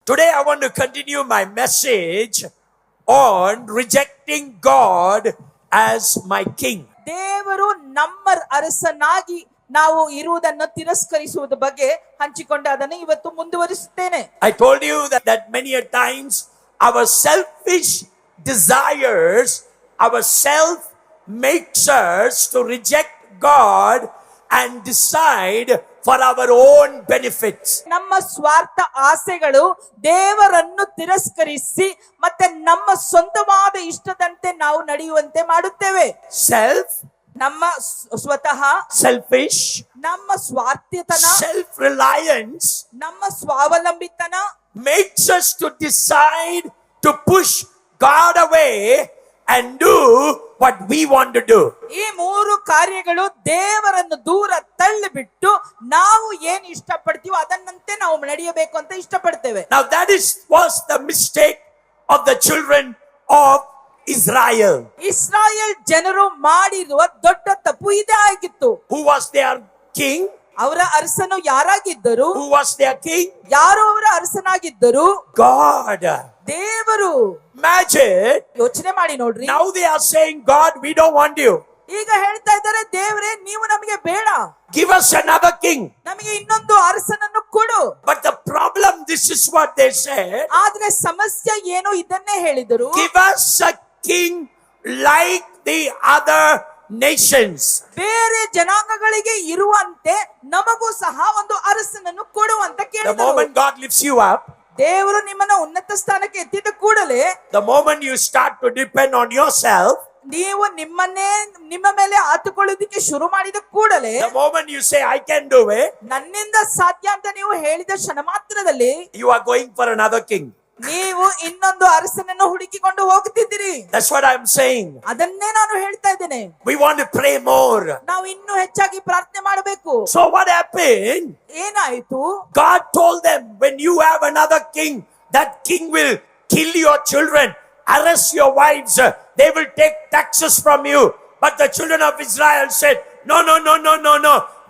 Today I want to continue my message on rejecting God as my king. ದೇವರು ನಮ್ಮ ಅರಸನಾಗಿ ನಾವು ಇರುವುದನ್ನು ತಿರಸ್ಕರಿಸುವುದ ಬಗ್ಗೆ ಹಂಚಿಕೊಂಡು ಅದನ್ನು ಇವತ್ತು ಮುಂದುವರಿಸುತ್ತೇನೆ. I told you that many a times our selfish desires, our self makes us to reject God and decide for our own benefits. ನಮ್ಮ ಸ್ವಾರ್ಥ ಆಸೆಗಳು ದೇವರನ್ನು ತಿರಸ್ಕರಿಸಿ ಮತ್ತೆ ನಮ್ಮ ಸ್ವಂತವಾದ ಇಷ್ಟದಂತೆ ನಾವು ನಡೆಯುವಂತೆ ಮಾಡುತ್ತೇವೆ. Self, ನಮ್ಮ ಸ್ವತಃ selfish, ನಮ್ಮ ಸ್ವಾರ್ಥತನ, self-reliance ನಮ್ಮ ಸ್ವಾವಲಂಬಿತನ makes us to decide to push God away and do what we want to do. ಈ ಮೂರು ಕಾರ್ಯಗಳು ದೇವರನ್ನು ದೂರ ತಳ್ಳಿಬಿಟ್ಟು ನಾವು ಏನು ಇಷ್ಟಪಡ್ತೀವೋ ಅದನ್ನಂತೆ ನಾವು ನಡೆಯಬೇಕು ಅಂತ ಇಷ್ಟಪಡ್ತೇವೆ. Now that was the mistake of the children of Israel. Israel ಜನರು ಮಾಡಿರುವ ದೊಡ್ಡ ತಪ್ಪು ಇದೇ ಆಗಿತ್ತು. Who was their king? ಅವರ ಅರಸನು ಯಾರಾಗಿದ್ದರು? Who was their king? ಯಾರು ಅವರ ಅರಸನಾಗಿದ್ದರು? God. ದೇವರು. Imagine. ಯೋಚನೆ ಮಾಡಿ ನೋಡ್ರಿ. Now they are saying, God, we don't want you. ಈಗ ಹೇಳ್ತಾ ಇದ್ದಾರೆ, ದೇವರೇ ನೀವು ನಮಗೆ ಬೇಡ. Give us another king. ನಮಗೆ ಇನ್ನೊಂದು ಅರಸನನ್ನು ಕೊಡು. But the problem, this is what they said. ಆದ್ರೆ ಸಮಸ್ಯೆ ಏನು ಇದನ್ನೇ ಹೇಳಿದರು. Give us a king like the other nations. ಬೇರೆ ಜನಾಂಗಗಳಿಗೆ ಇರುವಂತೆ ನಮಗೂ ಸಹ ಒಂದು ಅರಸನನ್ನು ಕೊಡು ಅಂತ The ಕೇಳಿದರು. moment God lifts you up, ದೇವರು ನಿಮ್ಮನ್ನ ಉನ್ನತ ಸ್ಥಾನಕ್ಕೆ ಎತ್ತಿದ ಕೂಡಲೇ, the moment you start to depend on yourself, ನೀವು ನಿಮ್ಮ ಮೇಲೆ ಆತುಕೊಳ್ಳೋದಕ್ಕೆ ಶುರು ಮಾಡಿದ ಕೂಡಲೇ, the moment you say, I can do it, ನನ್ನಿಂದ ಸಾಧ್ಯ ಅಂತ ನೀವು ಹೇಳಿದ ಕ್ಷಣ ಮಾತ್ರದಲ್ಲಿ you are going for another king. ನೀವು ಇನ್ನೊಂದು ಅರಸನನ್ನು ಹುಡುಕಿಕೊಂಡು ಹೋಗ್ತಿದ್ದೀರಿ. That's what I'm saying. ಅದನ್ನೇ ನಾನು ಹೇಳ್ತಾ ಇದ್ದೇನೆ. We want to pray more. ನಾವು ಇನ್ನೂ ಹೆಚ್ಚಾಗಿ ಪ್ರಾರ್ಥನೆ ಮಾಡಬೇಕು. So what happened? ಏನಾಯ್ತು? God told them, when you have another king, that king will kill your children, arrest your wives, they will take taxes from you. But the children of Israel said, no,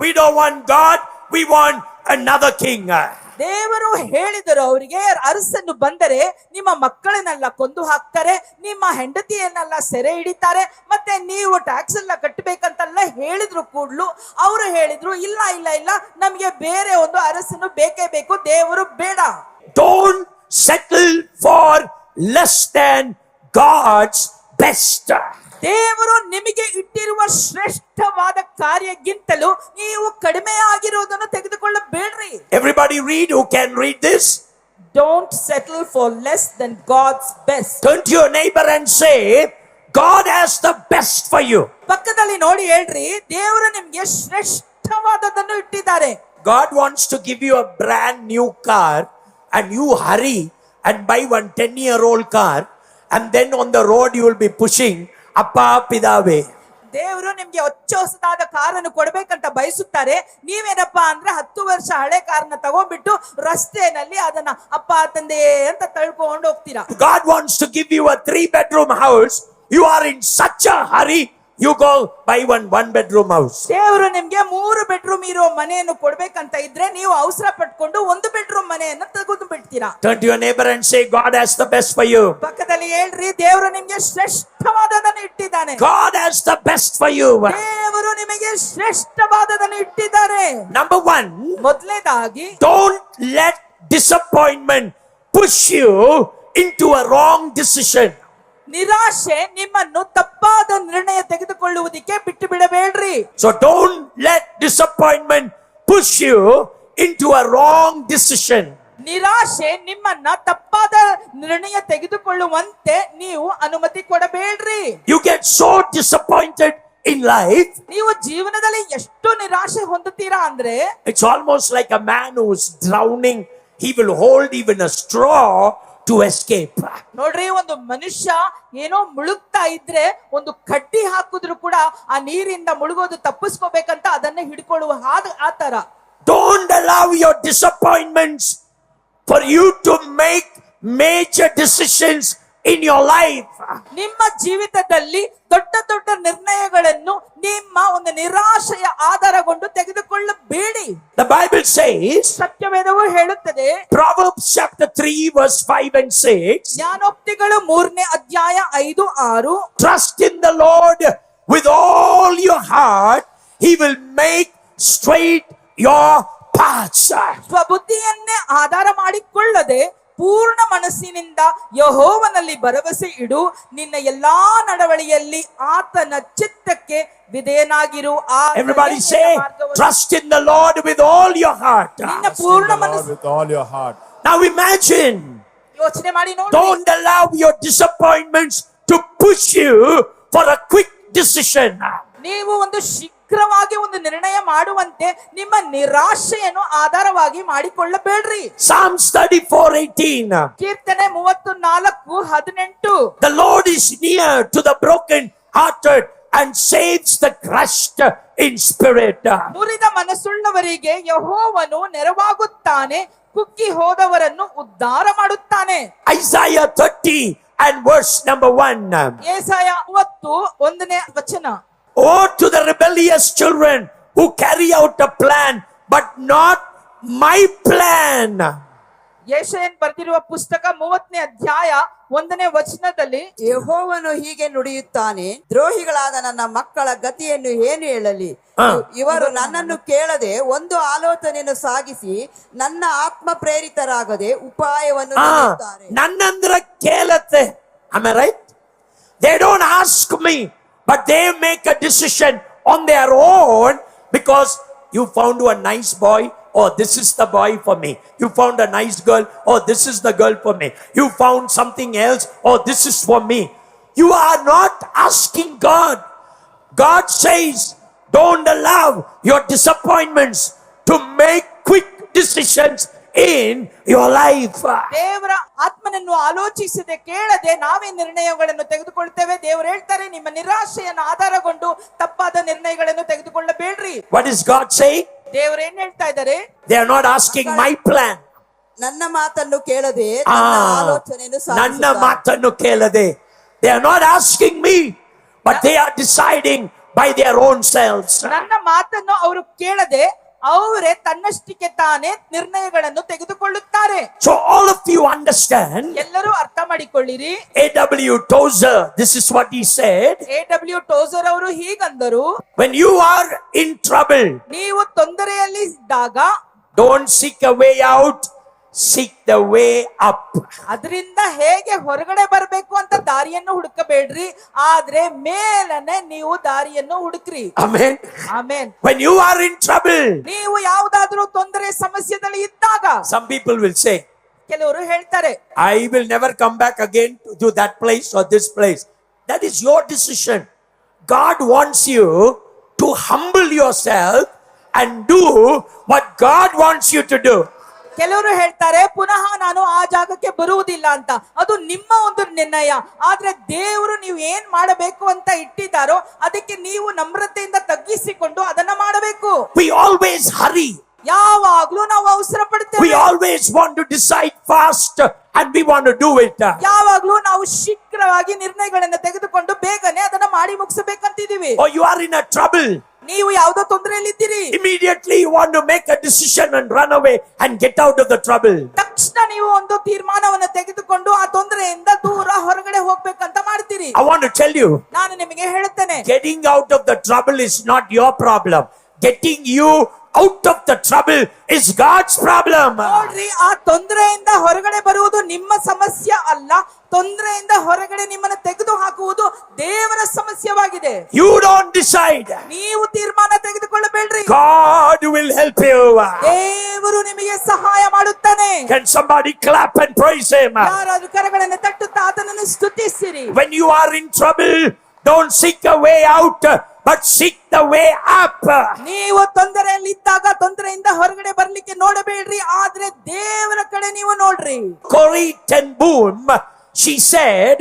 we don't want God, we want another king. ದೇವರು ಹೇಳಿದರು ಅವರಿಗೆ, ಅರಸನ್ನು ಬಂದರೆ ನಿಮ್ಮ ಮಕ್ಕಳನ್ನೆಲ್ಲ ಕೊಂದು ಹಾಕ್ತಾರೆ, ನಿಮ್ಮ ಹೆಂಡತಿಯನ್ನೆಲ್ಲ ಸೆರೆ ಹಿಡಿತಾರೆ, ಮತ್ತೆ ನೀವು ಟ್ಯಾಕ್ಸ್ ಎಲ್ಲ ಕಟ್ಟಬೇಕಂತೆಲ್ಲ ಹೇಳಿದ್ರು ಕೂಡ್ಲು ಅವರು ಹೇಳಿದ್ರು, ಇಲ್ಲ ನಮಗೆ ಬೇರೆ ಒಂದು ಅರಸನು ಬೇಕೇ ಬೇಕು, ದೇವರು ಬೇಡ. Don't settle for less than God's best. ದೇವರು ನಿಮಗೆ ಇಟ್ಟಿರುವ ಶ್ರೇಷ್ಠವಾದ ಕಾರ್ಯಕ್ಕಿಂತಲೂ ನೀವು ಕಡಿಮೆ ಆಗಿರುವುದನ್ನು ತೆಗೆದುಕೊಳ್ಳಬೇಡ್ರಿ. Everybody read who can read this. Don't settle for less than God's best. Turn to your neighbor and say, God has the best for you. ಪಕ್ಕದಲ್ಲಿ ನೋಡಿ ಹೇಳ್ರಿ, ದೇವರು ನಿಮಗೆ ಶ್ರೇಷ್ಠವಾದದನ್ನು ಇಟ್ಟಿದ್ದಾರೆ. God wants to give you a brand new car and you hurry and buy one 10-year-old car and then on the road you will be pushing appa pidave. ದೇವರು ನಿಮ್ಗೆ ಹೊಚ್ಚ ಕಾರನ್ನು ಕೊಡ್ಬೇಕಂತ ಬಯಸುತ್ತಾರೆ. ನೀವೇನಪ್ಪಾ ಅಂದ್ರೆ 10 ವರ್ಷ ಹಳೆ ಕಾರನ್ನ ತಗೊಂಡ್ಬಿಟ್ಟು ರಸ್ತೆಯಲ್ಲಿ ಅದನ್ನ ಅಪ್ಪ ತಂದೆ ಅಂತ ತಳ್ಕೊಂಡು ಹೋಗ್ತೀರಾ. God wants to give you a 3-bedroom house. You are in such a hurry. You go buy one bedroom house. ದೇವರು ನಿಮ್ಗೆ 3 ಬೆಡ್ರೂಮ್ ಇರೋ ಮನೆಯನ್ನು ಕೊಡ್ಬೇಕಂತ ಇದ್ರೆ ನೀವು ಅವಸರ ಪಟ್ಕೊಂಡು 1 ಬೆಡ್ರೂಮ್ ಮನೆಯನ್ನ ತೆಗೆದು ಬಿಡ್ತೀರಾ. Turn to your neighbor and say, God has the best for you. ಪಕ್ಕದಲ್ಲಿ ಹೇಳ್ರಿ, ದೇವರು ನಿಮ್ಗೆ ಶ್ರೇಷ್ಠವಾದದನ್ನು ಇಟ್ಟಿದ್ದಾನೆ. God has the best for you. ದೇವರು ನಿಮಗೆ ಶ್ರೇಷ್ಠವಾದದನ್ನು ಇಟ್ಟಿದ್ದಾರೆ. Number 1, ಮೊದಲನೇದಾಗಿ, don't let disappointment push you into a wrong decision. ನಿರಾಶೆ ನಿಮ್ಮನ್ನು ತಪ್ಪಾದ ನಿರ್ಣಯ ತೆಗೆದುಕೊಳ್ಳುವುದಕ್ಕೆ ಬಿಟ್ಟು ಬಿಡಬೇಡ್ರಿ. So don't let disappointment push you into a wrong decision. ನಿರಾಶೆ ನಿಮ್ಮನ್ನ ತಪ್ಪಾದ ನಿರ್ಣಯ ತೆಗೆದುಕೊಳ್ಳುವಂತೆ ನೀವು ಅನುಮತಿ ಕೊಡಬೇಡ್ರಿ. You get so disappointed in life. ನೀವು ಜೀವನದಲ್ಲಿ ಎಷ್ಟು ನಿರಾಶೆ ಹೊಂದುತ್ತೀರಾ ಅಂದ್ರೆ, It's almost like a man who is drowning. He will hold even a straw to escape. ನೋಡ್ರಿ, ಒಂದು ಮನುಷ್ಯ ಏನೋ ಮುಳುಗ್ತಾ ಇದ್ರೆ ಒಂದು ಕಡ್ಡಿ ಹಾಕಿದ್ರು ಕೂಡ ಆ ನೀರಿಂದ ಮುಳುಗೋದು ತಪ್ಪಿಸ್ಕೋಬೇಕಂತ ಅದನ್ನ ಹಿಡ್ಕೊಳ್ಳುವ ಆ ತರ. Don't allow your disappointments for you to make major decisions in your life. ನಿಮ್ಮ ಜೀವಿತದಲ್ಲಿ ದೊಡ್ಡ ದೊಡ್ಡ ನಿರ್ಣಯಗಳನ್ನು ನಿಮ್ಮ ಒಂದು ನಿರಾಶೆಯ ಆಧಾರಗೊಂಡು ತೆಗೆದುಕೊಳ್ಳಬೇಡಿ. The Bible says, ಸತ್ಯವೇದವು ಹೇಳುತ್ತದೆ, Proverbs chapter 3 verse 5 and 6, ಜ್ಞಾನೋಕ್ತಿಗಳು 3ನೇ ಅಧ್ಯಾಯ 5, 6. trust in the Lord with all your heart, he will make straight your paths. ಸ್ವಬುದ್ಧಿಯನ್ನೇ ಆಧಾರ ಮಾಡಿಕೊಳ್ಳದೆ ಪೂರ್ಣ ಮನಸ್ಸಿನಿಂದ ಯೆಹೋವನಲ್ಲಿ ಭರವಸೆ ಇಡು, ನಿನ್ನ ಎಲ್ಲಾ ನಡವಳಿಯಲ್ಲಿ ಆತನ ಚಿತ್ತಕ್ಕೆ ವಿಧೇಯನಾಗಿರು. Everybody say, trust in the Lord with all your heart. ನಿನ್ನ ಪೂರ್ಣ Lord, ಮನಸ್ಸು. with all your heart. Now imagine, ಯೋಚನೆ ಮಾಡಿ ನೋಡಿ. don't allow your disappointments to push you for a quick decision. ನೀವು ಒಂದು ಶೀಘ್ರವಾಗಿ ಒಂದು ನಿರ್ಣಯ ಮಾಡುವಂತೆ ನಿಮ್ಮ ನಿರಾಶೆಯನ್ನು ಆಧಾರವಾಗಿ ಮಾಡಿಕೊಳ್ಳಬೇಡ್ರಿ. Psalms 34:18. ಕೀರ್ತನೆ 34:18. The Lord is near to the broken-hearted and saves the crushed in spirit. ಮುರಿದ ಮನಸ್ಸುಳ್ಳವರಿಗೆ ಯೆಹೋವನು ನೆರವಾಗುತ್ತಾನೆ, ಕುಗ್ಗಿ ಹೋದವರನ್ನು ಉದ್ಧಾರ ಮಾಡುತ್ತಾನೆ. Isaiah 30 and verse number 1. ಯೆಶಾಯ 30:1ನೇ ವಚನ. Woe to the rebellious children who carry out a plan, but not my plan. ಯೆಶಾಯನ್ ಬರೆದಿರುವ ಪುಸ್ತಕ 30ನೇ ಅಧ್ಯಾಯ 1ನೇ ವಚನದಲ್ಲಿ, ಯೆಹೋವನು ಹೀಗೆ ನುಡಿಯುತ್ತಾನೆ, ದ್ರೋಹಿಗಳಾದ ನನ್ನ ಮಕ್ಕಳ ಗತಿಯನ್ನು ಏನು ಹೇಳಲಿ? ಇವರು ನನ್ನನ್ನು ಕೇಳದೆ ಒಂದು ಆಲೋಚನೆಯನ್ನು ಸಾಗಿಸಿ ನನ್ನ ಆತ್ಮ ಪ್ರೇರಿತರಾಗದೆ ಉಪಾಯವನ್ನು ನುಡಿಯುತ್ತಾರೆ. ನನ್ನಂದ್ರ ಕೇಳತ್ತೆ. Am I right? They don't ask me, but they make a decision on their own because you found a nice boy. Oh, this is the boy for me. You found a nice girl. Oh, this is the girl for me. You found something else. Oh, this is for me. You are not asking God. God says, don't allow your disappointments to make quick decisions in your life. ದೇವರ ಆತ್ಮನನ್ನು ಆಲೋಚಿಸದೆ ಕೇಳದೆ ನಾವೇ ನಿರ್ಣಯಗಳನ್ನು ತೆಗೆದುಕೊಳ್ತೇವೆ. ದೇವರು ಹೇಳ್ತಾರೆ, ನಿಮ್ಮ ನಿರಾಶೆಯನ್ನು ಆಧಾರಗೊಂಡು ತಪ್ಪಾದ ನಿರ್ಣಯಗಳನ್ನು ತೆಗೆದುಕೊಳ್ಳಬೇಡ್ರಿ. What is God saying? ದೇವರು ಏನ್ ಹೇಳ್ತಾ ಇದ್ದಾರೆ? They are not asking my plan. ನನ್ನ ಮಾತನ್ನು ಕೇಳದೆ ನನ್ನ ಆಲೋಚನೆಯನ್ನು ನನ್ನ ಸಾಗಿಸುತ್ತಾರೆ. ಮಾತನ್ನು ಕೇಳದೆ. They are not asking me, but they are deciding by their own selves. ನನ್ನ ಮಾತನ್ನು ಅವರು ಕೇಳದೆ ಅವರೇ ತನ್ನಷ್ಟಕ್ಕೆ ತಾನೇ ನಿರ್ಣಯಗಳನ್ನು ತೆಗೆದುಕೊಳ್ಳುತ್ತಾರೆ. So all of you understand. ಎಲ್ಲರೂ ಅರ್ಥ ಮಾಡಿಕೊಳ್ಳಿರಿ. A.W. Tozer, this is what he said. A.W. ಟೋಸರ್ ಅವರು ಹೀಗಂದರು, When you are in trouble, ನೀವು ತೊಂದರೆಯಲ್ಲಿ ಇದ್ದಾಗ don't seek a way out, seek the way up. ಅದರಿಂದ ಹೇಗೆ ಹೊರಗಡೆ ಬರಬೇಕು ಅಂತ ದಾರಿಯನ್ನು ಹುಡುಕಬೇಡ್ರಿ, ಆದ್ರೆ ಮೇಲನೆ ನೀವು ದಾರಿಯನ್ನು ಹುಡುಕ್ರಿ. Amen. Amen. When you are in trouble, ನೀವು ಯಾವುದಾದ್ರೂ ತೊಂದರೆ ಸಮಸ್ಯೆದಲ್ಲಿ ಇದ್ದಾಗ some people will say, ಕೆಲವರು ಹೇಳ್ತಾರೆ, I will never come back again to that place or this place. That is your decision. God wants you to humble yourself and do what God wants you to do. ಕೆಲವರು ಹೇಳ್ತಾರೆ, ಪುನಃ ನಾನು ಆ ಜಾಗಕ್ಕೆ ಬರುವುದಿಲ್ಲ ಅಂತ. ಅದು ನಿಮ್ಮ ಒಂದು ನಿರ್ಣಯ. ಆದ್ರೆ ದೇವರು ನೀವು ಏನ್ ಮಾಡಬೇಕು ಅಂತ ಇಟ್ಟಿದ್ದಾರೋ ಅದಕ್ಕೆ ನೀವು ನಮ್ರತೆಯಿಂದ ತಗ್ಗಿಸಿಕೊಂಡು ಅದನ್ನ ಮಾಡಬೇಕು. We always hurry. ಯಾವಾಗ್ಲೂ ನಾವು ಅವಸರ We ಪಡ್ತೇವೆ. always want to decide fast and we want to do it. ಯಾವಾಗ್ಲೂ ನಾವು ಶೀಘ್ರವಾಗಿ ನಿರ್ಣಯಗಳನ್ನು ತೆಗೆದುಕೊಂಡು ಬೇಗನೆ ಅದನ್ನ ಮಾಡಿ ಮುಗಿಸಬೇಕಂತಿದೀವಿ. Or you are in a trouble. ನೀವು ಯಾವುದೋ ತೊಂದರೆಯಲ್ಲಿದ್ದೀರಿ, Immediately you want to make a decision and run away and get out of the trouble. ತಕ್ಷಣ ನೀವು ಒಂದು ತೀರ್ಮಾನವನ್ನು ತೆಗೆದುಕೊಂಡು ಆ ತೊಂದರೆಯಿಂದ ದೂರ ಹೊರಗಡೆ ಹೋಗ್ಬೇಕಂತ ಮಾಡ್ತೀರಿ. I want to tell you, ನಾನು ನಿಮಗೆ ಹೇಳುತ್ತೇನೆ, getting out of the trouble is not your problem. Getting you out of the trouble is God's problem. ನೋಡ್ರಿ, ಆ ತೊಂದರೆಯಿಂದ ಹೊರಗಡೆ ಬರುವುದು ನಿಮ್ಮ ಸಮಸ್ಯೆ ಅಲ್ಲ. ತೊಂದರೆಯಿಂದ ಹೊರಗಡೆ ನಿಮ್ಮನ್ನು ತೆಗೆದು ಹಾಕುವುದು ದೇವರ ಸಮಸ್ಯೆವಾಗಿದೆ. You don't decide. ನೀವು ತೀರ್ಮಾನ ತೆಗೆದುಕೊಳ್ಳಬೇಡ್ರಿ. God will help you. ದೇವರು ನಿಮಗೆ ಸಹಾಯ ಮಾಡುತ್ತಾನೆ. Can somebody clap and praise him? ಯಾರಾದ್ರೂ ಕರಗಳನ್ನು ತಟ್ಟುತ್ತಾ ಆತನನ್ನು ಸ್ತುತಿಸಿರಿ. When you are in trouble, don't seek a way out, but seek the way up. ನೀವು ತೊಂದರೆಯಲ್ಲಿ ಇದ್ದಾಗ ತೊಂದರೆಯಿಂದ ಹೊರಗಡೆ ಬರ್ಲಿಕ್ಕೆ ನೋಡಬೇಡ್ರಿ, ಆದ್ರೆ ದೇವರ ಕಡೆ ನೀವು ನೋಡ್ರಿ. Corrie ten Boom, she said,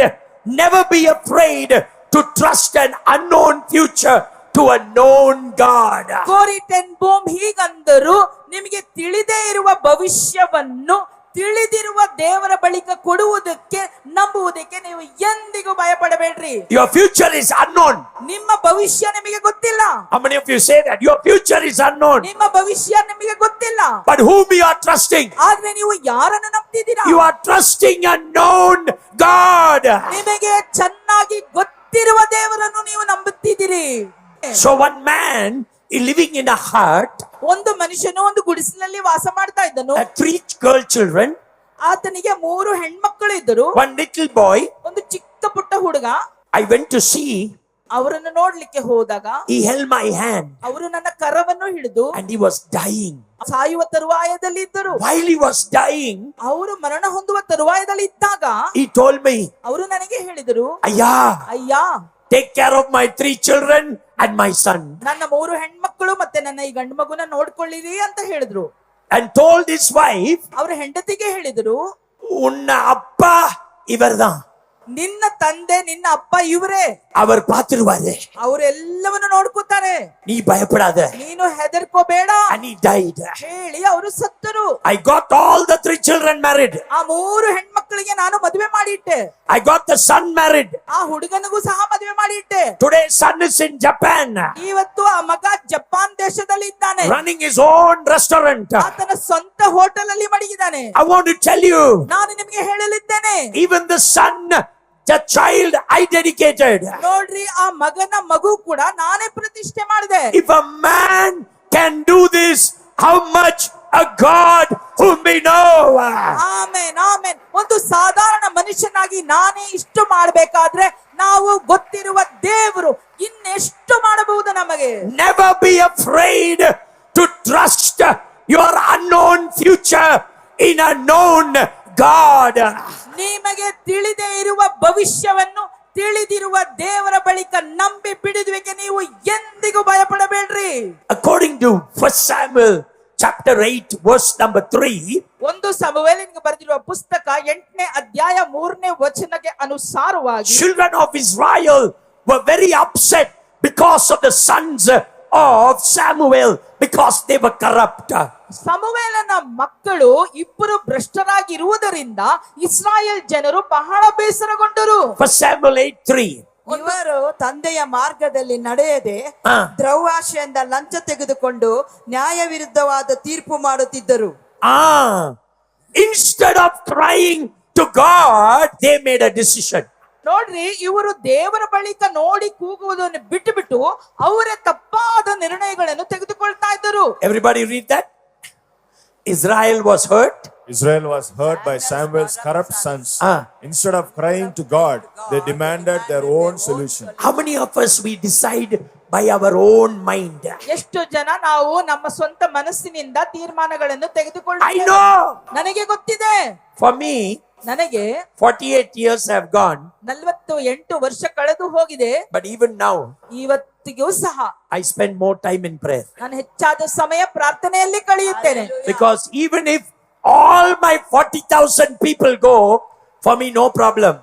never be afraid to trust an unknown future to a known God. ಕೋರಿ ಟೆನ್ ಬೂಮ್ ಹೀಗಂದರು, ನಿಮಗೆ ತಿಳಿದೇ ಇರುವ ಭವಿಷ್ಯವನ್ನು ತಿಳಿದಿರುವ ದೇವರ ಬಳಿಕ ಕೊಡುವುದಕ್ಕೆ ನಂಬುವುದಕ್ಕೆ ನೀವು ಎಂದಿಗೂ ಭಯಪಡಬೇಡ್ರಿ. Your future is unknown. ನಿಮ್ಮ ಭವಿಷ್ಯ ನಿಮಗೆ ಗೊತ್ತಿಲ್ಲ. How many of you say that? Your future is unknown. ನಿಮ್ಮ ಭವಿಷ್ಯ ನಿಮಗೆ ಗೊತ್ತಿಲ್ಲ. But whom you are trusting? ಆದ್ರೆ ನೀವು ಯಾರನ್ನು ನಂಬ್ತಿದ್ದೀರಾ? You are trusting a known God. ನಿಮಗೆ ಚೆನ್ನಾಗಿ ಗೊತ್ತಿರುವ ದೇವರನ್ನು ನೀವು ನಂಬುತ್ತಿದ್ದೀರಿ. So one man is living in a hut, ಒಂದು ಮನುಷ್ಯನು ಒಂದು ಗುಡಿಸಲಲ್ಲಿ ವಾಸ ಮಾಡ್ತಾ ಇದ್ದನು. had 3 girl children, ಆತನಿಗೆ 3 ಹೆಣ್ಮಕ್ಕಳು ಇದ್ದರು. one little boy. ಒಂದು ಚಿಕ್ಕ ಪುಟ್ಟ ಹುಡುಗ. I went to see, ಅವರನ್ನು ನೋಡ್ಲಿಕ್ಕೆ ಹೋದಾಗ he held my hand ಅವರು ನನ್ನ ಕರವನ್ನು ಹಿಡಿದು and he was dying. ಸಾಯುವ ತರುವಾಯದಲ್ಲಿ ಇದ್ದರು. While he was dying, ಅವರು ಮರಣ ಹೊಂದುವ ತರುವಾಯದಲ್ಲಿ ಇದ್ದಾಗ he told me, ಅವರು ನನಗೆ ಹೇಳಿದರು, Ayya, ಅಯ್ಯ, take care of my 3 children and my son. ನನ್ನ 3 ಹೆಣ್ಮಕ್ಕಳು ಮತ್ತೆ ನನ್ನ ಈ ಗಂಡು ಮಗುನ ನೋಡ್ಕೊಳ್ಳಿರಿ ಅಂತ ಹೇಳಿದ್ರು. And told his wife, ಅವ್ರ ಹೆಂಡತಿಗೆ ಹೇಳಿದರು, unna appa ivarda. ನಿನ್ನ ತಂದೆ ನಿನ್ನ ಅಪ್ಪ ಇವರೇ, அவர் பார்த்துருவாரு, ಅವರೆಲ್ಲವನ್ನು ನೋಡ್ಕೋತಾರೆ, நீ பயப்படாத. ನೀನು ಹೆದರ್ಕೋಬೇಡ And he died. ಹೇಳಿ ಅವರು ಸತ್ತರು. I got all the 3 children married. ಆ 3 ಹೆಣ್ಮಕ್ಕಳಿಗೆ ನಾನು ಮದುವೆ ಮಾಡಿಟ್ಟೆ. I got the son married. ಆ ಹುಡುಗನಿಗೂ ಸಹ ಮದುವೆ ಮಾಡಿಟ್ಟೆ. Today son is in Japan, ಇವತ್ತು ಆ ಮಗ ಜಪಾನ್ ದೇಶದಲ್ಲಿ ಇದ್ದಾನೆ. running his own restaurant. ಆತನ ಸ್ವಂತ ಹೋಟೆಲ್ ಅಲ್ಲಿ ಮಡಗಿದ್ದಾನೆ. I want to tell you, ನಾನು ನಿಮಗೆ ಹೇಳಲಿದ್ದೇನೆ, even the son, the child I dedicated. ನೋಡ್ರಿ, ಆ ಮಗನ ಮಗು ಕೂಡ ನಾನೇ ಪ್ರತಿಷ್ಠೆ ಮಾಡಿದೆ. If a man can do this, how much a God whom we know. Amen, amen. ಒಂದು ಸಾಧಾರಣ ಮನುಷ್ಯನಾಗಿ ನಾನೇ ಇಷ್ಟು ಮಾಡಬೇಕಾದ್ರೆ ನಾವು ಗೊತ್ತಿರುವ ದೇವರು ಇನ್ನೆಷ್ಟು ಮಾಡಬಹುದು ನಮಗೆ. Never be afraid to trust your unknown future in a known God. ನಿಮಗೆ ತಿಳಿದೇ ಇರುವ ಭವಿಷ್ಯವನ್ನು ತಿಳಿದಿರುವ ದೇವರ ಬಳಿಕ ನಂಬಿ ಬಿಡುವುದಕ್ಕೆ ನೀವು ಎಂದಿಗೂ ಭಯಪಡಬೇಡ್ರಿ. According to 1 Samuel chapter 8 verse number 3, ಒಂದು ಸಮುವೇಲನಿಗೆ ಬರೆದಿರುವ ಪುಸ್ತಕ 8ನೇ ಅಧ್ಯಾಯ 3ನೇ ವಚನಕ್ಕೆ ಅನುಸಾರವಾಗಿ children of Israel were very upset because of the sons of Samuel, because they were corrupt. ಸಮುವೇಲನ ಮಕ್ಕಳು ಇಬ್ಬರು ಭ್ರಷ್ಟರಾಗಿರುವುದರಿಂದ ಇಸ್ರಾಯೇಲ್ ಜನರು ಬಹಳ ಬೇಸರಗೊಂಡರು. 1 Samuel 8:3. ಇವರು ತಂದೆಯ ಮಾರ್ಗದಲ್ಲಿ ನಡೆಯದೆ ದ್ರವ್ಯಾಶೆಯಿಂದ ಲಂಚ ತೆಗೆದುಕೊಂಡು ನ್ಯಾಯ ವಿರುದ್ಧವಾದ ತೀರ್ಪು ಮಾಡುತ್ತಿದ್ದರು. Instead of crying to God, they made a decision. ನೋಡ್ರಿ, ಇವರು ದೇವರ ಬಳಿಕ ನೋಡಿ ಕೂಗುವುದನ್ನು ಬಿಟ್ಟು ಬಿಟ್ಟು ಅವರೇ ತಪ್ಪಾದ ನಿರ್ಣಯಗಳನ್ನು ತೆಗೆದುಕೊಳ್ತಾ ಇದ್ದರು. Everybody read that. Israel was hurt. Israel was hurt by Samuel's corrupt sons. Instead of crying to God, they demanded their own solution. How many of us we decide by our own mind? ಎಷ್ಟು ಜನ ನಾವು ನಮ್ಮ ಸ್ವಂತ ಮನಸ್ಸಿನಿಂದ ತೀರ್ಮಾನಗಳನ್ನು I ತೆಗೆದುಕೊಳ್ಳುತ್ತೇವೆ? know. ನನಗೆ ಗೊತ್ತಿದೆ. For me, ನನಗೆ 48 years have gone, 48 ವರ್ಷ ಕಳೆದು ಹೋಗಿದೆ. but even now ಇವತ್ತಿಗೂ ಸಹ I spend more time in prayer. ನಾನು ಹೆಚ್ಚಾದ ಸಮಯ ಪ್ರಾರ್ಥನೆಯಲ್ಲಿ ಕಳೆಯುತ್ತೇನೆ. Because even if all my 40,000 people go, for me no problem.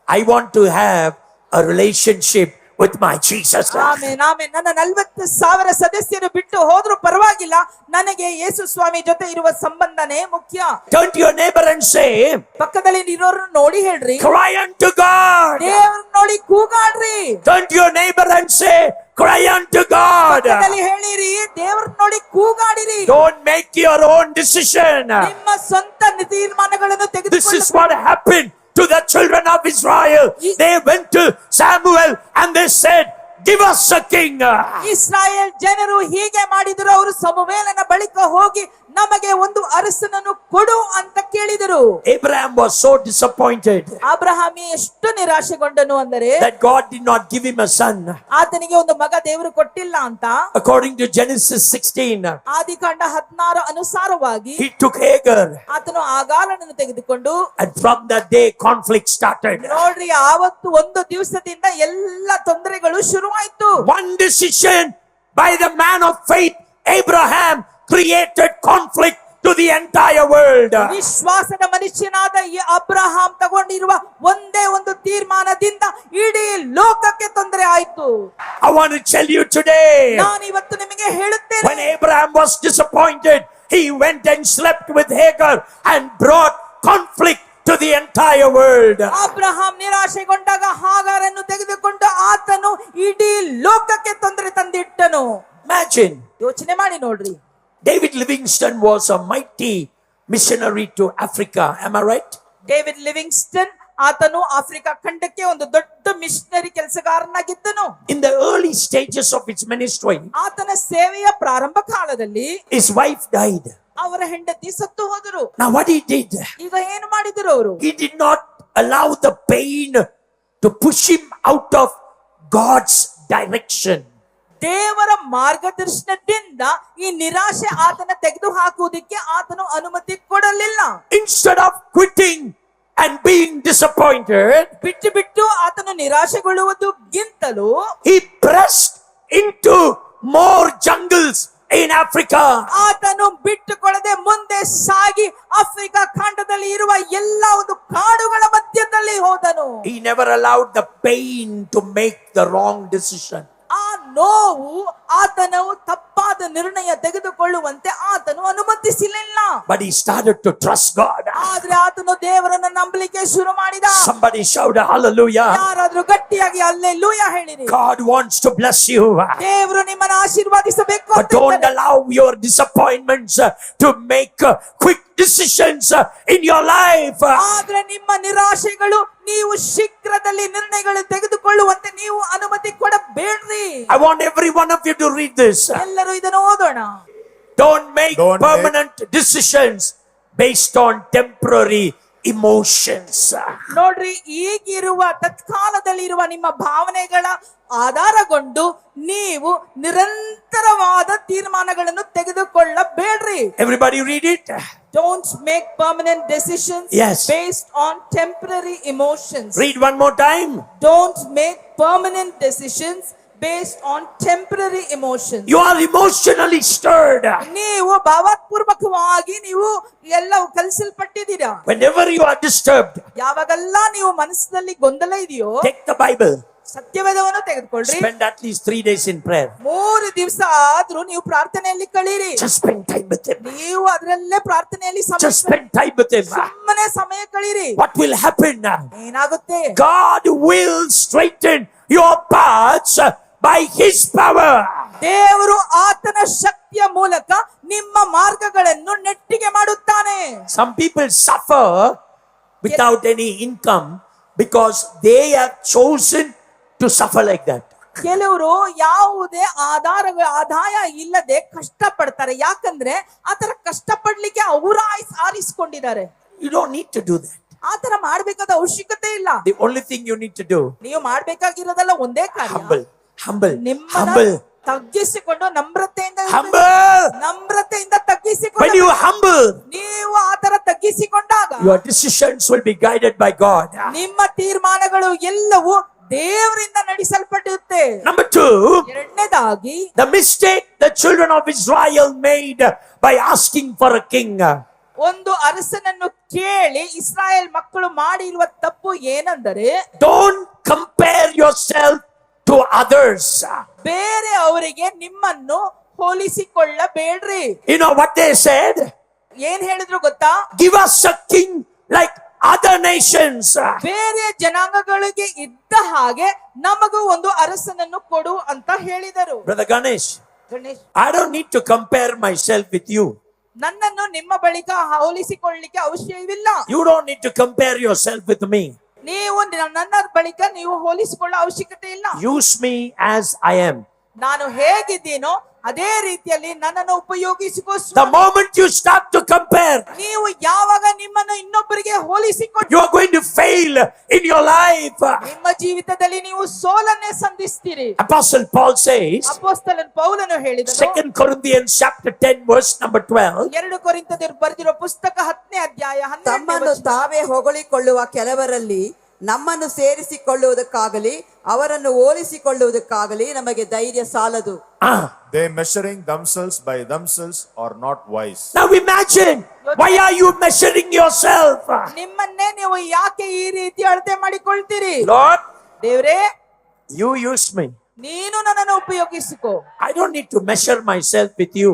I want to have a relationship with my Jesus. Amen, amen. ನನ್ನ 40,000 ಸದಸ್ಯರು ಬಿಟ್ಟು ಹೋದ್ರು ಪರವಾಗಿಲ್ಲ, ನನಗೆ ಯೇಸು ಸ್ವಾಮಿ ಜೊತೆ ಇರುವ ಸಂಬಂಧನೇ ಮುಖ್ಯ. Turn to your neighbor and say, ಪಕ್ಕದಲ್ಲಿ ಇರೋರು ನೋಡಿ ಹೇಳ್ರಿ, cry unto God. ದೇವ್ರನ್ನ ನೋಡಿ ಕೂಗಾಡ್ರಿ. Turn to your neighbor and say, cry unto God. ಪಕ್ಕದಲ್ಲಿ ಹೇಳಿರಿ, ದೇವ್ರನ್ನ ನೋಡಿ ಕೂಗಾಡಿರಿ. Don't make your own decision. ನಿಮ್ಮ ಸ್ವಂತ ತೀರ್ಮಾನಗಳನ್ನು This is ತೆಗೆದುಕೊಳ್ಳಿ. what happened to the children of Israel. They went to Samuel and they said, give us a king. Israel ಜನರು ಹೀಗೆ ಮಾಡಿದರು. ಅವರು ಸಮುವೇಲನ ಬಳಿಕ ಹೋಗಿ ನಮಗೆ ಒಂದು ಅರಸನನ್ನು ಕೊಡು ಅಂತ ಕೇಳಿದರು. Abraham was so disappointed ಅಬ್ರಹಾಮಿ ಎಷ್ಟು ನಿರಾಶೆಗೊಂಡನು ಅಂದರೆ that God did not give him a son. ಆತನಿಗೆ ಒಂದು ಮಗ ದೇವರು ಕೊಟ್ಟಿಲ್ಲ ಅಂತ. According to Genesis 16, ಆದಿಕಾಂಡ 16 ಅನುಸಾರವಾಗಿ he took Hagar, ಆತನು ಆಗಾರನನ್ನು ತೆಗೆದುಕೊಂಡು, and from that day conflict started. ನೋಡ್ರಿ, ಆವತ್ತು ಒಂದು ದಿವಸದಿಂದ ಎಲ್ಲ ತೊಂದರೆಗಳು ಶುರುವಾಯಿತು. One decision by the man of faith Abraham created conflict to the entire world. ವಿಶ್ವಾಸದ ಮನುಷ್ಯನಾದ ಈ ಅಬ್ರಹಾಂ ತಗೊಂಡಿರುವ ಒಂದೇ ಒಂದು ತೀರ್ಮಾನದಿಂದ ಇಡೀ ಲೋಕಕ್ಕೆ ತೊಂದರೆ ಆಯಿತು. I want to tell you today, ನಾನು ಇವತ್ತು ನಿಮಗೆ ಹೇಳುತ್ತೇನೆ, when Abraham was disappointed, he went and slept with Hagar and brought conflict to the entire world. Abraham ನಿರಾಶೆಗೊಂಡಾಗ ಹಾಗಾರನ್ನು ತೆಗೆದುಕೊಂಡು ಆತನು ಇಡೀ ಲೋಕಕ್ಕೆ ತೊಂದರೆ ತಂದಿಟ್ಟನು. Imagine, ಯೋಚನೆ ಮಾಡಿ ನೋಡ್ರಿ. David Livingstone was a mighty missionary to Africa. Am I right? David Livingston ಆತನು ಆಫ್ರಿಕಾ ಖಂಡಕ್ಕೆ ಒಂದು ದೊಡ್ಡ missionary ಕೆಲಸಗಾರನಾಗಿದ್ದನು. In the early stages of his ministry, ಆತನ ಸೇವೆಯ ಪ್ರಾರಂಭ ಕಾಲದಲ್ಲಿ his wife died. ಅವರ ಹೆಂಡತಿ ಸತ್ತು ಹೋದರು. Now what he did, ಈಗ ಏನು ಮಾಡಿದರು ಅವರು? he did not allow the pain to push him out of God's direction. ದೇವರ ಮಾರ್ಗದರ್ಶನದಿಂದ ಈ ನಿರಾಶೆ ಆತನ ತೆಗೆದು ಹಾಕುವುದಕ್ಕೆ ಆತನು ಅನುಮತಿ ಕೊಡಲಿಲ್ಲ. Instead of quitting and being disappointed, ಬಿಟ್ಟು ಬಿಟ್ಟು ಆತನು ನಿರಾಶೆಗೊಳ್ಳುವುದಕ್ಕಿಂತಲೂ he pressed into more jungles in Africa. ಆತನು ಬಿಟ್ಟುಕೊಳ್ಳದೆ ಮುಂದೆ ಸಾಗಿ ಆಫ್ರಿಕಾ ಖಂಡದಲ್ಲಿ ಇರುವ ಎಲ್ಲಾ ಒಂದು ಕಾಡುಗಳ ಮಧ್ಯದಲ್ಲಿ ಹೋದನು. He never allowed the pain to make the wrong decision. ಆ ನೋವು ಆತನು ತಪ್ಪಾದ ನಿರ್ಣಯ ತೆಗೆದುಕೊಳ್ಳುವಂತೆ ಆತನು ಅನುಮತಿಸಲಿಲ್ಲ. But he started to trust God. ಆದ್ರೆ ಆತನು ದೇವರನ್ನು ನಂಬಲಿಕ್ಕೆ ಶುರು ಮಾಡಿದ. Somebody shout hallelujah. ಯಾರಾದ್ರೂ ಗಟ್ಟಿಯಾಗಿ ಹಲ್ಲೆಲೂಯಾ ಹೇಳಿರಿ. God wants to bless you. ದೇವರು ನಿಮ್ಮನ್ನು ಆಶೀರ್ವದಿಸಬೇಕು But ಅಂತ don't ಇದ್ದಾನೆ. allow your disappointments to make quick decisions in your life. ಆದ್ರೆ ನಿಮ್ಮ ನಿರಾಶೆಗಳು ನೀವು ಶೀಘ್ರದಲ್ಲಿ ನಿರ್ಣಯಗಳು ತೆಗೆದುಕೊಳ್ಳುವಂತೆ ನೀವು ಅನುಮತಿ ಕೊಡಬೇಡ್ರಿ. I want every one of you to read this. ಎಲ್ಲರೂ ಇದನ್ನು ಓದೋಣ. Don't make Don't permanent decisions based on temporary emotions. ನೋಡ್ರಿ, ಈಗಿರುವ ತತ್ಕಾಲದಲ್ಲಿರುವ ನಿಮ್ಮ ಭಾವನೆಗಳ ಆಧಾರಗೊಂಡು ನೀವು ನಿರಂತರವಾದ ತೀರ್ಮಾನಗಳನ್ನು ತೆಗೆದುಕೊಳ್ಳಬೇಡ್ರಿ. Everybody read it. Don't make permanent decisions Yes. based on temporary emotions. Read one more time. Don't make permanent decisions based on temporary emotions. You are emotionally stirred. ನೀವು ಭಾವಪೂರ್ವಕವಾಗಿ ನೀವು ಎಲ್ಲವೂ ಕಲಿಸಲ್ಪಟ್ಟಿದ್ದೀರಾ. Whenever you are disturbed, ಯಾವಾಗೆಲ್ಲ ನೀವು ಮನಸ್ಸಿನಲ್ಲಿ ಗೊಂದಲ ಇದೆಯೋ take the Bible. ಸತ್ಯವೇದವನ್ನು ತೆಗೆದುಕೊಳ್ಳ್ರಿ. Spend at least 3 days in prayer. 3 ದಿವಸ ಆದ್ರೂ ನೀವು ಪ್ರಾರ್ಥನೆಯಲ್ಲಿ ಕಳೀರಿ. Just spend time with Him. ನೀವು ಅದರಲ್ಲೇ ಪ್ರಾರ್ಥನೆಯಲ್ಲಿ Just spend time with Him. ಸುಮ್ಮನೆ ಸಮಯ ಕಳೀರಿ. What will happen? ಏನಾಗುತ್ತೆ? God will straighten your paths by His power. ದೇವರು ಆತನ ಶಕ್ತಿಯ ಮೂಲಕ ನಿಮ್ಮ ಮಾರ್ಗಗಳನ್ನು ನೆಟ್ಟಿಗೆ ಮಾಡುತ್ತಾನೆ. Some people suffer without any income because they have chosen to suffer like that. ಕೆಲವರು ಯಾವುದೇ ಆದಾಯ ಇಲ್ಲದೆ ಕಷ್ಟ ಪಡ್ತಾರೆ. ಯಾಕಂದ್ರೆ ಆತರ ಕಷ್ಟ ಪಡ್ಲಿಕ್ಕೆ ಅವರು ಆರಿಸಿಕೊಂಡಿದ್ದಾರೆ. You don't need to do that. ಆತರ ಮಾಡ್ಬೇಕಾದ ಅವಶ್ಯಕತೆ ಇಲ್ಲ. The only thing you need to do, ನೀವು ಮಾಡ್ಬೇಕಾಗಿರೋದಲ್ಲ ಒಂದೇ ಕಾರ್ಯ, humble, ನಿಮ್ಮನ್ನ ತಗ್ಗಿಸಿಕೊಂಡು ನಮ್ರತೆಯಿಂದ When ತಗ್ಗಿಸಿಕೊಂಡು you humble, ನೀವು ಆತರ ತಗ್ಗಿಸಿಕೊಂಡಾಗ your decisions will be guided by God. ನಿಮ್ಮ ತೀರ್ಮಾನಗಳು ಎಲ್ಲವೂ ದೇವರಿಂದ ನಡೆಸಲ್ಪಟ್ಟಿರುತ್ತೆ. Number 2, ಎರಡನೇದಾಗಿ the mistake the children of Israel made by asking for a king. ಒಂದು ಅರಸನನ್ನು ಕೇಳಿ ಇಸ್ರಾಯೇಲ್ ಮಕ್ಕಳು ಮಾಡಿರುವ ತಪ್ಪು ಏನೆಂದರೆ, Don't compare yourself to others. ಬೇರೆ ಅವರಿಗೆ ನಿಮ್ಮನ್ನು ಹೋಲಿಸಿಕೊಳ್ಳಬೇಡ್ರಿ. You know what they said? ಏನ್ ಹೇಳಿದ್ರು ಗೊತ್ತಾ? Give us a king like other nations. ಬೇರೆ ಜನಾಂಗಗಳಿಗೆ ಇದ್ದ ಹಾಗೆ ನಮಗೂ ಒಂದು ಅರಸನನ್ನು ಕೊಡು ಅಂತ ಹೇಳಿದರು. Brother Ganesh, Ganesh, I don't need to compare myself with you. ನನ್ನನ್ನು ನಿಮ್ಮ ಬಳಿಕ ಹೋಲಿಸಿಕೊಳ್ಳಲಿಕ್ಕೆ ಅವಶ್ಯವಿಲ್ಲ. You don't need to compare yourself with me. ನೀವು ನನ್ನ ಬಳಿಕ ನೀವು ಹೋಲಿಸಿಕೊಳ್ಳೋ ಅವಶ್ಯಕತೆ ಇಲ್ಲ. Use me as I am. ನಾನು ಹೇಗಿದ್ದೀನೋ ಅದೇ ರೀತಿಯಲ್ಲಿ ನನ್ನನ್ನು ಉಪಯೋಗಿಸಿಕೋ. The moment you start to compare, ನೀವು ಯಾವಾಗ ನಿಮ್ಮನ್ನು ಇನ್ನೊಬ್ಬರಿಗೆ ಹೋಲಿಸಿಕೊಂಡು you are going to fail in your life. ನಿಮ್ಮ ಜೀವಿತದಲ್ಲಿ ನೀವು ಸೋಲನ್ನೇ ಸಂಧಿಸ್ತೀರಿ. Apostle Paul says, ಅಪೊಸ್ತಲನ್ ಪೌಲನು ಹೇಳಿದನು, 2 Corinthians chapter 10 verse number 12, 2 ಕೊರಿಂಥದವರು ಬರೆದಿರೋ ಪುಸ್ತಕ 10ನೇ ಅಧ್ಯಾಯ 12ನೇ ತಮ್ಮನ್ನು ವಚನ. ತಾವೇ ಹೊಗಳಿಕೊಳ್ಳುವ ಕೆಲವರಲ್ಲಿ ನಮ್ಮನ್ನು ಸೇರಿಸಿಕೊಳ್ಳುವುದಕ್ಕಾಗಲಿ ಅವರನ್ನು ಹೋಲಿಸಿಕೊಳ್ಳುವುದಕ್ಕಾಗಲಿ ನಮಗೆ ಧೈರ್ಯ ಸಾಲದು. They measuring themselves by themselves are not wise. Now imagine, why are you measuring yourself? ನಿಮ್ಮನ್ನೇ ನೀವು ಯಾಕೆ ಈ ರೀತಿ ಅಳತೆ ಮಾಡಿಕೊಳ್ತೀರಿ? Lord, ದೇವರೇ, you use me. ನೀನು ನನ್ನನ್ನು ಉಪಯೋಗಿಸಿಕೋ. I don't need to measure myself with you.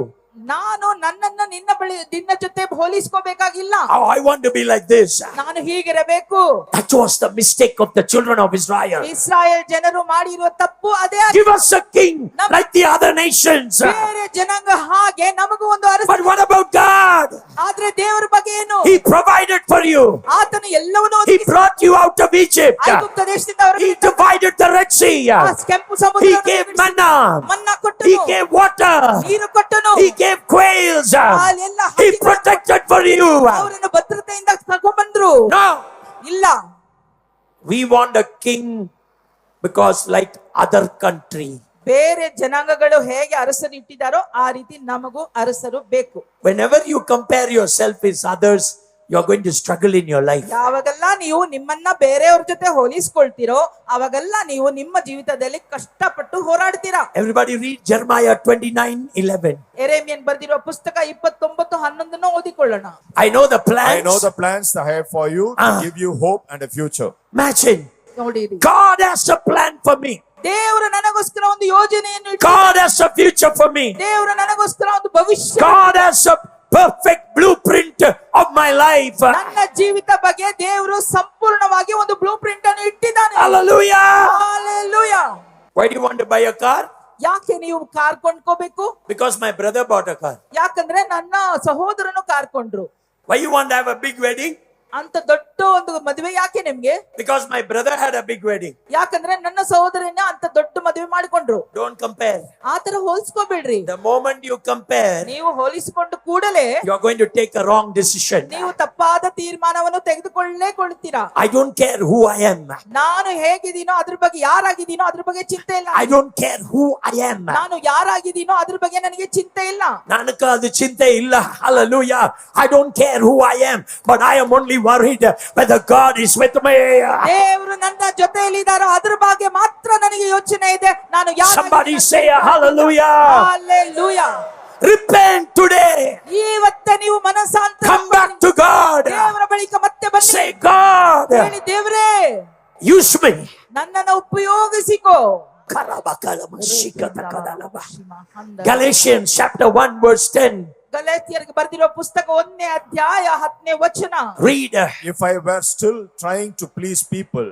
ನಾನು ನನ್ನನ್ನು ನಿನ್ನ ಜೊತೆ ಹೋಲಿಸ್ಕೋಬೇಕಾಗಿಲ್ಲ. Oh, I want to be like this. ನಾನು ಹೀಗಿರಬೇಕು. That was the mistake of the children of Israel. Israel ಜನರು ಮಾಡಿರುವ ತಪ್ಪು ಅದೇ ಆಗಿದೆ. Give us a king like the other nations. ಬೇರೆ ಜನಾಂಗ ಹಾಗೆ ನಮಗೂ ಒಂದು ಅರಸ. But what about God? ಆದ್ರೆ ದೇವರ ಬಗ್ಗೆ ಏನು? He provided for you. ಆತನು ಎಲ್ಲವನ್ನೂ He brought you out of Egypt. ಐಗುಪ್ತ ದೇಶದಿಂದ He ಹೊರಗೆ divided the Red Sea. ಕೆಂಪು He ಸಮುದ್ರ gave manna. ಮನ್ನಾ He ಕೊಟ್ಟನು, gave water. ನೀರು ಕೊಟ್ಟನು, He gave quails. ಅಲ್ಲೆಲ್ಲ He protected for you. ಅವರನ್ನು ಭದ್ರತೆಯಿಂದ ತಗೊಂಡ್ಬಂದ್ರು. No. ಇಲ್ಲ, We want a king because like other country. ಬೇರೆ ಜನಾಂಗಗಳು ಹೇಗೆ ಅರಸರು ಇಟ್ಟಿದ್ದಾರೋ ಆ ರೀತಿ ನಮಗೂ ಅರಸರು ಬೇಕು. Whenever you compare yourself with others, you are going to struggle in your life. ಯಾವಾಗೆಲ್ಲ ನೀವು ನಿಮ್ಮನ್ನ ಬೇರೆಯವ್ರ ಜೊತೆ ಹೋಲಿಸ್ಕೊಳ್ತೀರೋ ಅವಾಗೆಲ್ಲ ನೀವು ನಿಮ್ಮ ಜೀವಿತದಲ್ಲಿ ಕಷ್ಟಪಟ್ಟು ಹೋರಾಡ್ತೀರಾ. Everybody read Jeremiah 29:11. ಯೆರೆಮೀಯನು ಬರೆದಿರುವ ಪುಸ್ತಕ 29:11 ಓದಿಕೊಳ್ಳೋಣ. I know the plans. I know the plans I have for you to give you hope and a future. Imagine. ನೋಡಿರಿ, God has a plan for me. ದೇವರು ನನಗೋಸ್ಕರ ಒಂದು ಯೋಜನೆಯನ್ನು ಇಟ್ಟಿದ್ದಾನೆ. God has a future for me. ದೇವರು ನನಗೋಸ್ಕರ ಒಂದು ಭವಿಷ್ಯ. God has a perfect blueprint of my life. ನನ್ನ ಜೀವಿತ ಬಗ್ಗೆ ದೇವರು ಸಂಪೂರ್ಣವಾಗಿ ಒಂದು ಬ್ಲೂ ಪ್ರಿಂಟ್ ಅನ್ನು ಇಟ್ಟಿದ್ದಾನೆ. Hallelujah. Hallelujah. Why do you want to buy a car? ಯಾಕೆ ನೀವು ಕಾರ್ ಕೊಂಡ್ಕೋಬೇಕು? Because my brother bought a car. ಯಾಕಂದ್ರೆ ನನ್ನ ಸಹೋದರನು ಕಾರ್ ಕೊಂಡ್ರು. Why you want to have a big wedding? ಅಂತ ದೊಡ್ಡ ಒಂದು ಮದುವೆ ಯಾಕೆ ನಿಮ್ಗೆ? Because my brother had a big wedding. ಯಾಕಂದ್ರೆ ನನ್ನ ಸಹೋದರನ ಅಂತ ದೊಡ್ಡ ಮದುವೆ ಮಾಡಿಕೊಂಡ್ರು. Don't compare. ಆತರ ಹೋಲಿಸ್ಕೋಬೇಡ್ರಿ. The moment you compare, ನೀವು ಹೋಲಿಸಿಕೊಂಡು ಕೂಡಲೇ you are going to take a wrong decision. ನೀವು ತಪ್ಪಾದ ತೀರ್ಮಾನವನ್ನು ತೆಗೆದುಕೊಳ್ಳೇಕೊಳ್ತೀರಾ. I don't care who I am. ನಾನು ಹೇಗಿದ್ದೀನೋ ಅದ್ರ ಬಗ್ಗೆ, ಯಾರಾಗಿದ್ದೀನೋ ಅದ್ರ ಬಗ್ಗೆ ಚಿಂತೆ ಇಲ್ಲ. I don't care who I am. ನಾನು ಯಾರಾಗಿದ್ದೀನೋ ಅದ್ರ ಬಗ್ಗೆ ನನಗೆ ಚಿಂತೆ ಇಲ್ಲ. ನನಗೆ ಅದು ಚಿಂತೆ ಇಲ್ಲ. Hallelujah. I don't care who I am, but I am only worried whether God is with me. ದೇವರು ನನ್ನ ಜೊತೆಯಲ್ಲಿ ಇದ್ದಾರೋ ಅದ್ರ ಬಗ್ಗೆ ಮಾತ್ರ ನನಗೆ ಯೋಚನೆ ಇದೆ. ನಾನು Somebody say hallelujah. Hallelujah. Repent today. ಇವತ್ತೇ ನೀವು ಮನಸ್ಸಾಂತರ Come back to God. ದೇವರ ಬಳಿಕ ಮತ್ತೆ ಬನ್ನಿ. Say, God, ಹೇಳಿ, ದೇವರೇ use me. ನನ್ನನ್ನು ಉಪಯೋಗಿಸಿಕೋ. Galatians chapter 1 verse 10. ಗಲಾತ್ಯರಿಗೆ ಬರೆದಿರುವ ಪುಸ್ತಕ 1ನೇ ಅಧ್ಯಾಯ 10ನೇ ವಚನ. Read. If I were still trying to please people,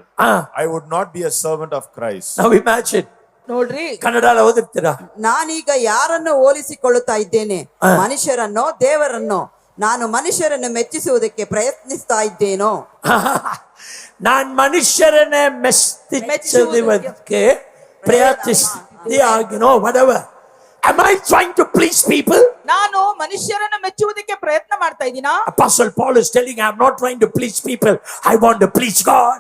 I would not be a servant of Christ. Now imagine. ನೋಡ್ರಿ, ಕನ್ನಡ ಓದಿರ್ತೀರಾ? ನಾನೀಗ ಯಾರನ್ನು ಹೋಲಿಸಿಕೊಳ್ಳುತ್ತಾ ಇದ್ದೇನೆ? ಮನುಷ್ಯರನ್ನೋ ದೇವರನ್ನೋ? ನಾನು ಮನುಷ್ಯರನ್ನು ಮೆಚ್ಚಿಸುವುದಕ್ಕೆ ಪ್ರಯತ್ನಿಸ್ತಾ ಇದ್ದೇನೋ? ನಾನ್ ಮನುಷ್ಯರನ್ನೇ ಮೆಚ್ಚಿಸುವುದಕ್ಕೆ ಪ್ರಯತ್ನಿಸ್ತೀನೋ? whatever. Am I trying to please people? ನಾನು ಮನುಷ್ಯರನ್ನು ಮೆಚ್ಚುವುದಕ್ಕೆ ಪ್ರಯತ್ನ ಮಾಡ್ತಾ ಇದ್ದೀನಾ? Apostle Paul is telling, I am not trying to please people. I want to please God.